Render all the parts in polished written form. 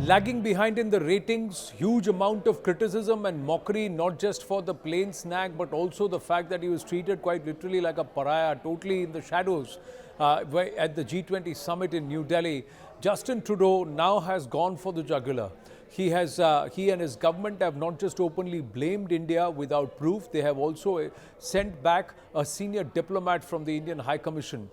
Lagging behind in the ratings, huge amount of criticism and mockery, not just for the plain snag, but also the fact that he was treated quite literally like a pariah, totally in the shadows at the G20 summit in New Delhi. Justin Trudeau now has gone for the jugular. He and his government have not just openly blamed India without proof, they have also sent back a senior diplomat from the Indian High Commission.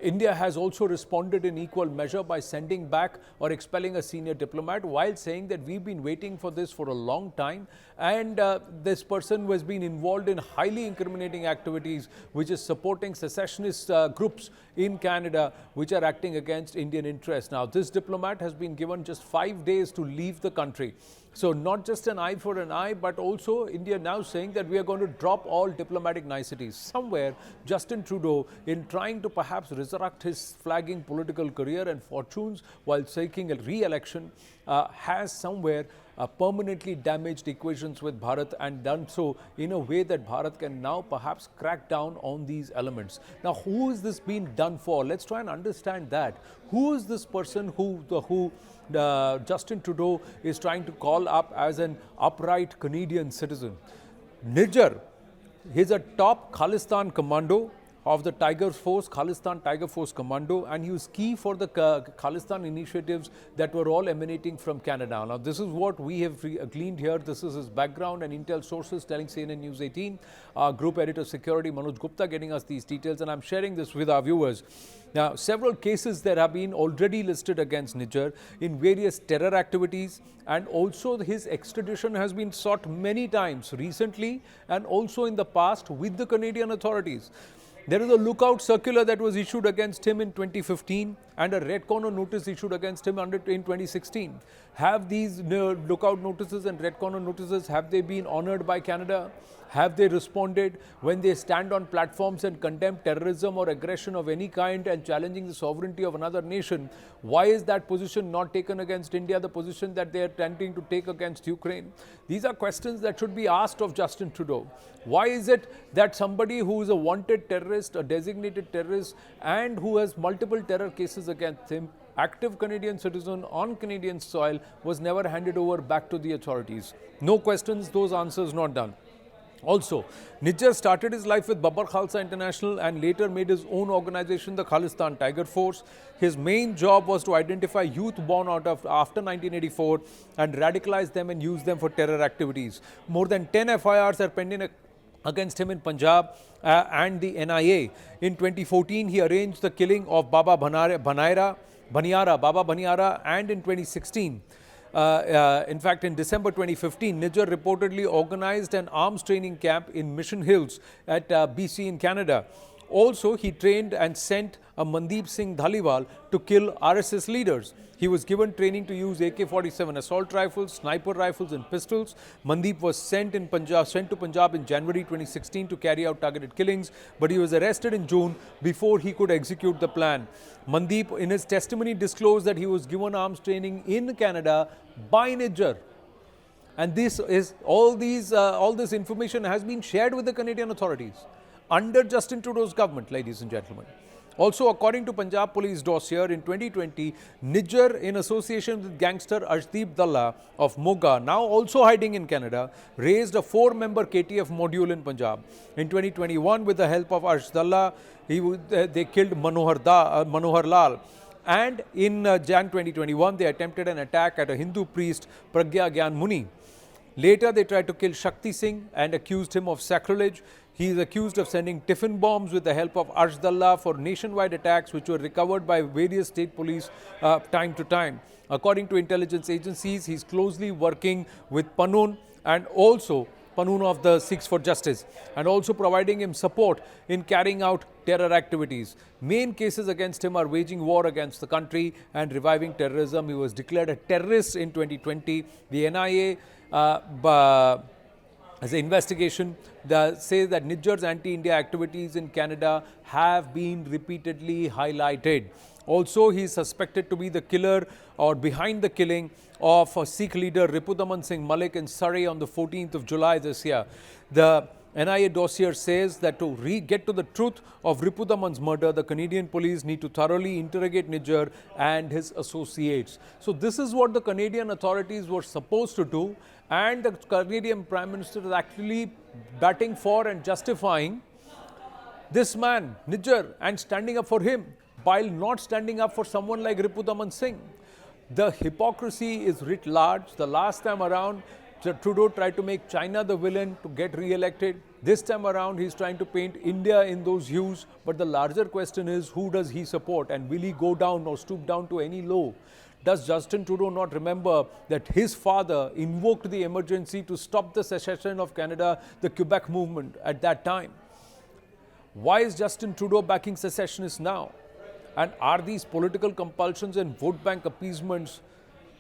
India has also responded in equal measure by sending back or expelling a senior diplomat while saying that we've been waiting for this for a long time, and this person has been involved in highly incriminating activities which is supporting secessionist groups in Canada which are acting against Indian interests. Now, this diplomat has been given just 5 days to leave the country. So not just an eye for an eye, but also India now saying that we are going to drop all diplomatic niceties. Somewhere, Justin Trudeau, in trying to perhaps resurrect his flagging political career and fortunes while seeking a re-election, has somewhere permanently damaged equations with Bharat and done so in a way that Bharat can now perhaps crack down on these elements. Now, who is this being done for? Let's try and understand that. Who is this person who Justin Trudeau is trying to call up as an upright Canadian citizen? Nijjar, he's a top Khalistan commando of the Tiger Force, Khalistan Tiger Force Commando, and he was key for the Khalistan initiatives that were all emanating from Canada. Now, this is what we have gleaned here. This is his background and intel sources telling CNN News 18. Our group editor security, Manoj Gupta, getting us these details, and I'm sharing this with our viewers. Now, several cases that have been already listed against Nijjar in various terror activities, and also his extradition has been sought many times recently and also in the past with the Canadian authorities. There is a lookout circular that was issued against him in 2015 and a red corner notice issued against him in 2016. Have these lookout notices and red corner notices, have they been honored by Canada? Have they responded when they stand on platforms and condemn terrorism or aggression of any kind and challenging the sovereignty of another nation? Why is that position not taken against India, the position that they are attempting to take against Ukraine? These are questions that should be asked of Justin Trudeau. Why is it that somebody who is a wanted terrorist, a designated terrorist, and who has multiple terror cases against him, active Canadian citizen on Canadian soil, was never handed over back to the authorities? No questions, those answers not done. Also, Nijjar started his life with Babbar Khalsa International and later made his own organization, the Khalistan Tiger Force. His main job was to identify youth born out of after 1984 and radicalize them and use them for terror activities. More than 10 FIRs are pending against him in Punjab and the NIA. In 2014, he arranged the killing of Baba Baniara, and in 2016, in fact, in December 2015, Nijjar reportedly organized an arms training camp in Mission Hills at BC in Canada. Also, he trained and sent a Hardeep Singh Dhaliwal to kill RSS leaders. He was given training to use AK-47 assault rifles, sniper rifles and pistols. Hardeep was sent to Punjab in January 2016 to carry out targeted killings, but he was arrested in June before he could execute the plan. Hardeep, in his testimony, disclosed that he was given arms training in Canada by Nijjar. And all this information has been shared with the Canadian authorities under Justin Trudeau's government, ladies and gentlemen. Also, according to Punjab Police dossier, in 2020, Nijjar, in association with gangster Hardeep Dalla of Moga, now also hiding in Canada, raised a 4-member KTF module in Punjab. In 2021, with the help of Hardeep Dalla, they killed Manohar Lal. And in Jan 2021, they attempted an attack at a Hindu priest, Pragya Gyan Muni. Later, they tried to kill Shakti Singh and accused him of sacrilege. He is accused of sending tiffin bombs with the help of Arjadallah for nationwide attacks which were recovered by various state police time to time. According to intelligence agencies, he is closely working with Panun and also Panun of the Sikhs for Justice, and also providing him support in carrying out terror activities. Main cases against him are waging war against the country and reviving terrorism. He was declared a terrorist in 2020. The NIA as an investigation says that Nijjar's anti-India activities in Canada have been repeatedly highlighted. Also, he is suspected to be the killer or behind the killing of Sikh leader Ripudaman Singh Malik in Surrey on the 14th of July this year. The NIA dossier says that to get to the truth of Ripudaman's murder, the Canadian police need to thoroughly interrogate Nijjar and his associates. So this is what the Canadian authorities were supposed to do, and the Canadian Prime Minister is actually batting for and justifying this man, Nijjar, and standing up for him, while not standing up for someone like Ripudaman Singh. The hypocrisy is writ large. The last time around, Trudeau tried to make China the villain to get re-elected. This time around, he's trying to paint India in those hues. But the larger question is, who does he support? And will he go down or stoop down to any low? Does Justin Trudeau not remember that his father invoked the emergency to stop the secession of Canada, the Quebec movement at that time? Why is Justin Trudeau backing secessionists now? And are these political compulsions and vote bank appeasements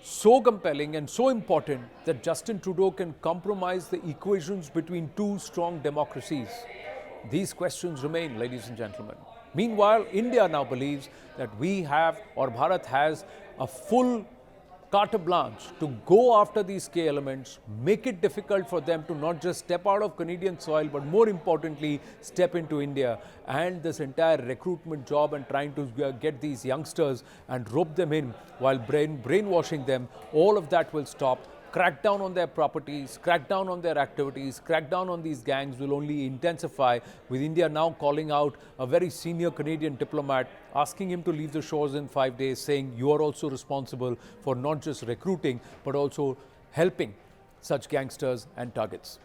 so compelling and so important that Justin Trudeau can compromise the equations between two strong democracies? These questions remain, ladies and gentlemen. Meanwhile, India now believes that we have, or Bharat has, a full carte blanche to go after these key elements, make it difficult for them to not just step out of Canadian soil, but more importantly, step into India. And this entire recruitment job and trying to get these youngsters and rope them in while brainwashing them, all of that will stop. Crack down on their properties, crack down on their activities, crack down on these gangs will only intensify, with India now calling out a very senior Canadian diplomat, asking him to leave the shores in 5 days, saying you are also responsible for not just recruiting, but also helping such gangsters and targets.